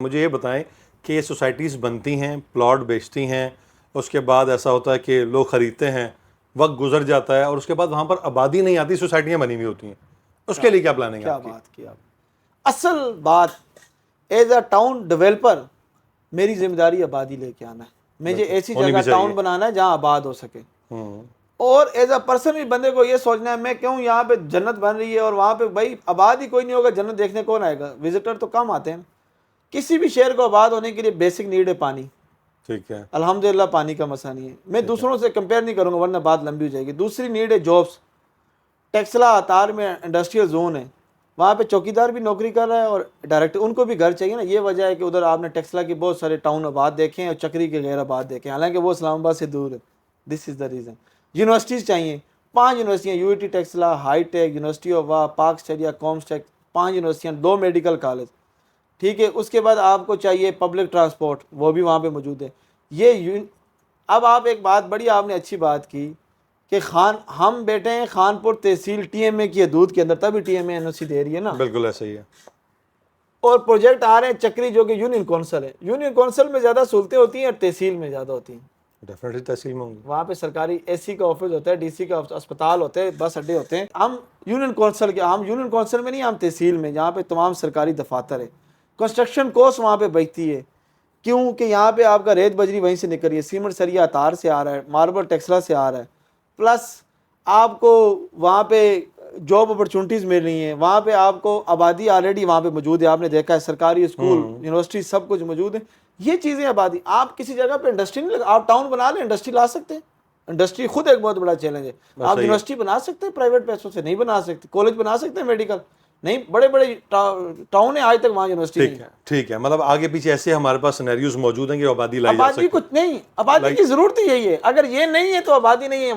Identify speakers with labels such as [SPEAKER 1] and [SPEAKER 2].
[SPEAKER 1] مجھے یہ بتائیں کہ یہ سوسائٹیز بنتی ہیں، پلاٹ بیچتی ہیں، اس کے بعد ایسا ہوتا ہے کہ لوگ خریدتے ہیں، وقت گزر جاتا ہے اور اس کے بعد وہاں پر آبادی نہیں آتی، سوسائٹیاں بنی ہوئی ہوتی ہیں، اس کے لیے کیا پلاننگ ہے
[SPEAKER 2] کیا
[SPEAKER 1] آپ کی؟
[SPEAKER 2] بات کی آپ اصل بات ایز اے ٹاؤن ڈیولپر میری ذمہ داری آبادی لے کے آنا ہے. مجھے ایسی
[SPEAKER 1] ہونی
[SPEAKER 2] جگہ
[SPEAKER 1] بھی چاہیے.
[SPEAKER 2] ٹاؤن بنانا ہے جہاں آباد ہو سکے.
[SPEAKER 1] ہوں.
[SPEAKER 2] اور ایز اے پرسن بھی بندے کو یہ سوچنا ہے میں کیوں یہاں پہ جنت بن رہی ہے اور وہاں پہ بھائی آباد ہی کوئی نہیں ہوگا، جنت دیکھنے کون آئے گا؟ وزٹر تو کم آتے ہیں. کسی بھی شہر کو آباد ہونے کے لیے بیسک نیڈ ہے پانی.
[SPEAKER 1] ٹھیک ہے.
[SPEAKER 2] الحمدللہ پانی کا مسئلہ نہیں ہے. میں دوسروں سے کمپیئر نہیں کروں گا ورنہ بات لمبی ہو جائے گی. دوسری نیڈ ہے جابس. ٹیکسلا آتار میں انڈسٹریل زون ہے، وہاں پہ چوکیدار بھی نوکری کر رہا ہے اور ڈائریکٹر ان کو بھی گھر چاہیے نا. یہ وجہ ہے کہ ادھر آپ نے ٹیکسلا کے بہت سارے ٹاؤن آباد دیکھے ہیں اور چکری کے غیر آباد دیکھے ہیں، حالانکہ وہ اسلام آباد سے دور ہے. دس از دا ریزن. یونیورسٹیز چاہیے، 5 یونیورسٹیاں، U T Taxila, high tech, university of وا، پاک اسٹڈیا، کومسٹیک، 5 یونیورسٹیاں، 2 میڈیکل کالج. ٹھیک ہے. اس کے بعد آپ کو چاہیے پبلک ٹرانسپورٹ، وہ بھی وہاں پہ موجود ہے. اب آپ ایک بات بڑی آپ نے اچھی بات کی کہ ہم بیٹھے ہیں خانپور تحصیل ٹی ایم اے کی حدود کے اندر، تبھی ٹی ایم اے این او سی دے رہی ہے نا.
[SPEAKER 1] بالکل ایسا ہی ہے.
[SPEAKER 2] اور پروجیکٹ آ رہے ہیں چکری جو کہ یونین کونسل ہے. یونین کونسل میں زیادہ سہولتیں ہوتی ہیں اور تحصیل میں زیادہ ہوتی ہیں.
[SPEAKER 1] ڈیفینیٹلی تحصیل میں ہوں گی.
[SPEAKER 2] وہاں پہ سرکاری اے سی کا آفس ہوتا ہے، ڈی سی کا اسپتال ہوتے ہیں، بس اڈے ہوتے ہیں. ہم یونین کونسل میں نہیں، ہم تحصیل میں، جہاں پہ تمام سرکاری دفاتر ہے. کنسٹرکشن کوسٹ وہاں پہ بچتی ہے کیونکہ یہاں پہ آپ کا ریت بجری وہیں سے نکل رہی ہے، سیمنٹ سریا تار سے آ رہا ہے، ماربل ٹیکسلا سے آ رہا ہے. پلس آپ کو وہاں پہ جاب اپرچونٹیز مل رہی ہیں. وہاں پہ آپ کو آبادی آلریڈی وہاں پہ موجود ہے، آپ نے دیکھا ہے سرکاری اسکول، یونیورسٹی سب کچھ موجود ہے. یہ چیزیں آبادی. آپ کسی جگہ پہ انڈسٹری نہیں لگا، آپ ٹاؤن بنا لیں، انڈسٹری لا سکتے ہیں. انڈسٹری خود ایک بہت بڑا چیلنج ہے. آپ یونیورسٹی بنا سکتے ہیں پرائیویٹ پیسوں سے؟ نہیں بنا سکتے. کالج بنا سکتے ہیں میڈیکل؟ نہیں. بڑے بڑے ٹاؤن ہیں آج تک وہاں یونیورسٹی نہیں.
[SPEAKER 1] ٹھیک ہے. مطلب آگے پیچھے ایسے ہمارے پاس سینیریوز موجود ہیں کہ آبادی لائی جا سکتی ہے.
[SPEAKER 2] آبادی کچھ نہیں، آبادی کی ضرورت ہی یہی ہے. اگر یہ نہیں ہے تو آبادی نہیں ہے.